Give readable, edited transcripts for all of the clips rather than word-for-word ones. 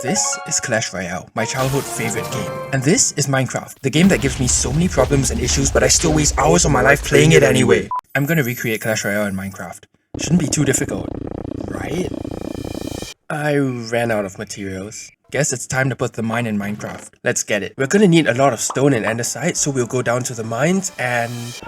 This is Clash Royale, my childhood favorite game. And this is Minecraft, the game that gives me so many problems and issues, but I still waste hours of my life playing it anyway. I'm gonna recreate Clash Royale in Minecraft. Shouldn't be too difficult, right? I ran out of materials. Guess it's time to put the mine in Minecraft. Let's get it. We're gonna need a lot of stone and andesite, so we'll go down to the mines and...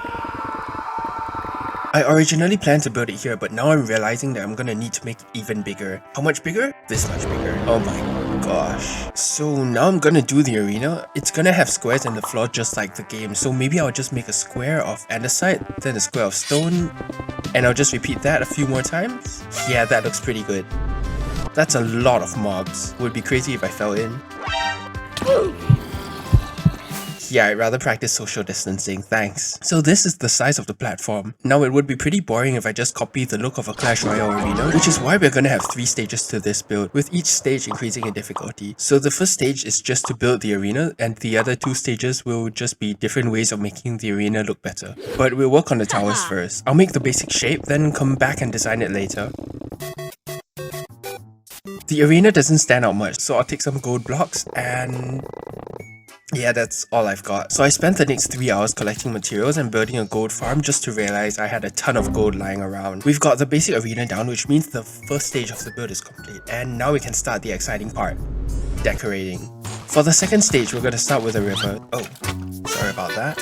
I originally planned to build it here, but now I'm realizing that I'm gonna need to make it even bigger. How much bigger? This much bigger. Oh my gosh. So now I'm gonna do the arena. It's gonna have squares in the floor just like the game, so maybe I'll just make a square of andesite, then a square of stone, and I'll just repeat that a few more times. Yeah, that looks pretty good. That's a lot of mobs. Would be crazy if I fell in. Yeah, I'd rather practice social distancing, thanks. So this is the size of the platform. Now it would be pretty boring if I just copy the look of a Clash Royale arena, which is why we're gonna have 3 stages to this build, with each stage increasing in difficulty. So the first stage is just to build the arena, and the other 2 stages will just be different ways of making the arena look better. But we'll work on the towers first. I'll make the basic shape, then come back and design it later. The arena doesn't stand out much, so I'll take some gold blocks and... yeah, that's all I've got. So I spent the next 3 hours collecting materials and building a gold farm just to realize I had a ton of gold lying around. We've got the basic arena down, which means the first stage of the build is complete. And now we can start the exciting part. Decorating. For the second stage, we're gonna start with a river. Oh, sorry about that.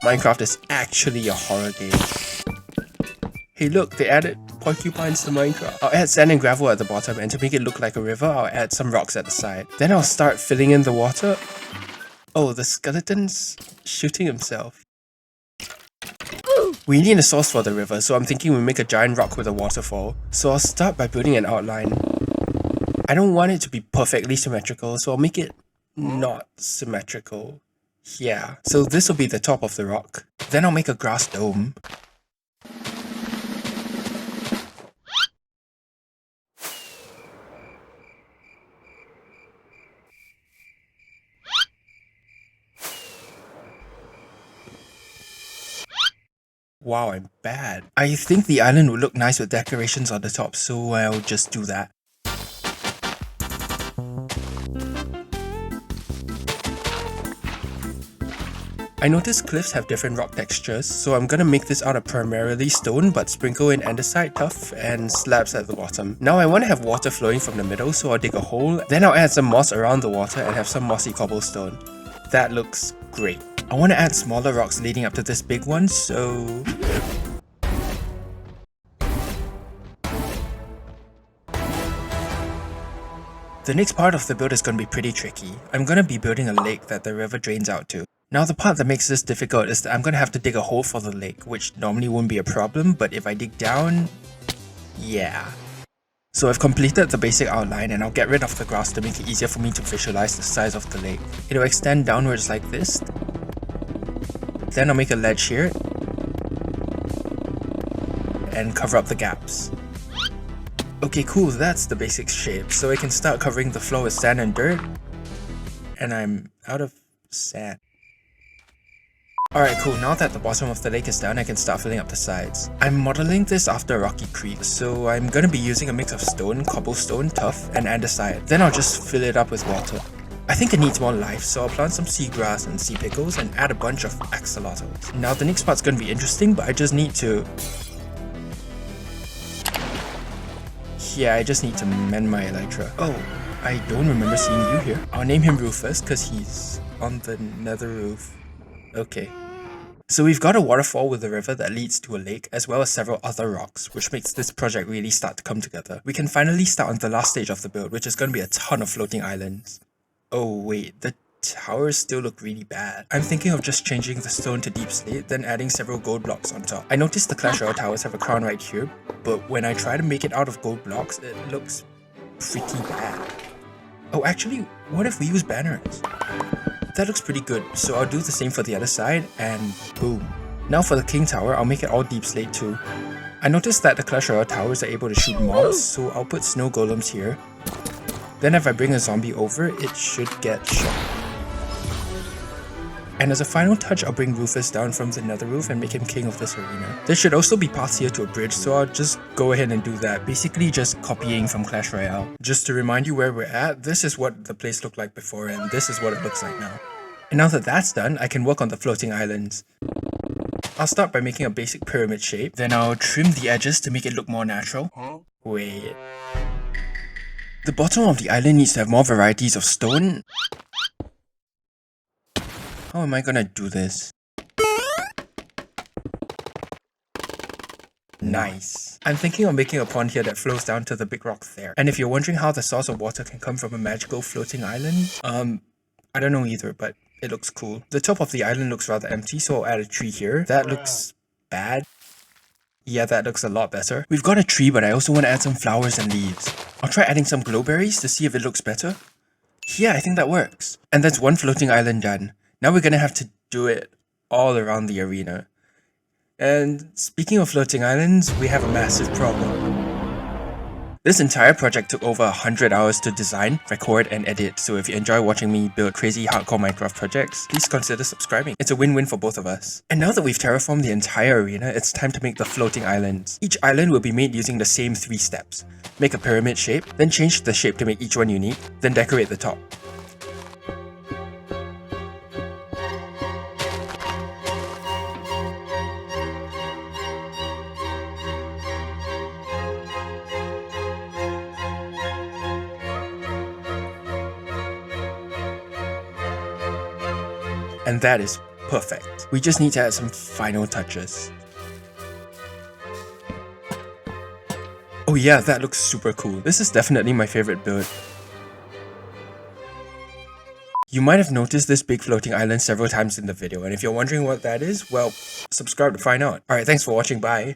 Minecraft is actually a horror game. Hey look, they added porcupines to Minecraft. I'll add sand and gravel at the bottom, and to make it look like a river, I'll add some rocks at the side. Then I'll start filling in the water. Oh, the skeleton's shooting himself. We need a source for the river, so I'm thinking we make a giant rock with a waterfall. So I'll start by building an outline. I don't want it to be perfectly symmetrical, so I'll make it not symmetrical. Yeah, so this will be the top of the rock. Then I'll make a grass dome. Wow, I'm bad. I think the island would look nice with decorations on the top, so I'll just do that. I noticed cliffs have different rock textures, so I'm gonna make this out of primarily stone but sprinkle in andesite, tuff, and slabs at the bottom. Now I want to have water flowing from the middle, so I'll dig a hole, then I'll add some moss around the water and have some mossy cobblestone. That looks great. I want to add smaller rocks leading up to this big one, so... the next part of the build is going to be pretty tricky. I'm going to be building a lake that the river drains out to. Now the part that makes this difficult is that I'm going to have to dig a hole for the lake, which normally wouldn't be a problem, but if I dig down... yeah. So I've completed the basic outline, and I'll get rid of the grass to make it easier for me to visualize the size of the lake. It'll extend downwards like this. Then I'll make a ledge here and cover up the gaps. Okay, cool, that's the basic shape. So I can start covering the floor with sand and dirt. And I'm out of sand. Alright, cool, now that the bottom of the lake is done, I can start filling up the sides. I'm modeling this after a rocky creek, so I'm gonna be using a mix of stone, cobblestone, tuff, and andesite. Then I'll just fill it up with water. I think it needs more life, so I'll plant some seagrass and sea pickles and add a bunch of axolotls. Now the next part's gonna be interesting, but I just need to... yeah, I just need to mend my elytra. Oh, I don't remember seeing you here. I'll name him Rufus, cause he's on the nether roof. Okay. So we've got a waterfall with a river that leads to a lake, as well as several other rocks, which makes this project really start to come together. We can finally start on the last stage of the build, which is going to be a ton of floating islands. Oh wait, the towers still look really bad. I'm thinking of just changing the stone to deep slate, then adding several gold blocks on top. I noticed the Clash Royale towers have a crown right here, but when I try to make it out of gold blocks, it looks pretty bad. Oh, actually, what if we use banners? That looks pretty good, so I'll do the same for the other side, and boom. Now for the king tower, I'll make it all deep slate too. I noticed that the Clash Royale towers are able to shoot mobs, so I'll put snow golems here. Then if I bring a zombie over, it should get shot. And as a final touch, I'll bring Rufus down from the nether roof and make him king of this arena. There should also be paths here to a bridge, so I'll just go ahead and do that. Basically just copying from Clash Royale. Just to remind you where we're at, this is what the place looked like before and this is what it looks like now. And now that that's done, I can work on the floating islands. I'll start by making a basic pyramid shape, then I'll trim the edges to make it look more natural. Wait. The bottom of the island needs to have more varieties of stone. How am I gonna do this? Nice. I'm thinking of making a pond here that flows down to the big rock there. And if you're wondering how the source of water can come from a magical floating island, I don't know either, but it looks cool. The top of the island looks rather empty, so I'll add a tree here. That looks bad. Yeah, that looks a lot better. We've got a tree, but I also want to add some flowers and leaves. I'll try adding some glowberries to see if it looks better. Yeah, I think that works. And that's one floating island done. Now we're gonna have to do it all around the arena. And speaking of floating islands, we have a massive problem. This entire project took over 100 hours to design, record, and edit, so if you enjoy watching me build crazy hardcore Minecraft projects, please consider subscribing. It's a win-win for both of us. And now that we've terraformed the entire arena, it's time to make the floating islands. Each island will be made using the same 3 steps. Make a pyramid shape, then change the shape to make each one unique, then decorate the top. And that is perfect. We just need to add some final touches. Oh yeah, that looks super cool. This is definitely my favorite build. You might have noticed this big floating island several times in the video, and if you're wondering what that is, well, subscribe to find out. Alright, thanks for watching, bye!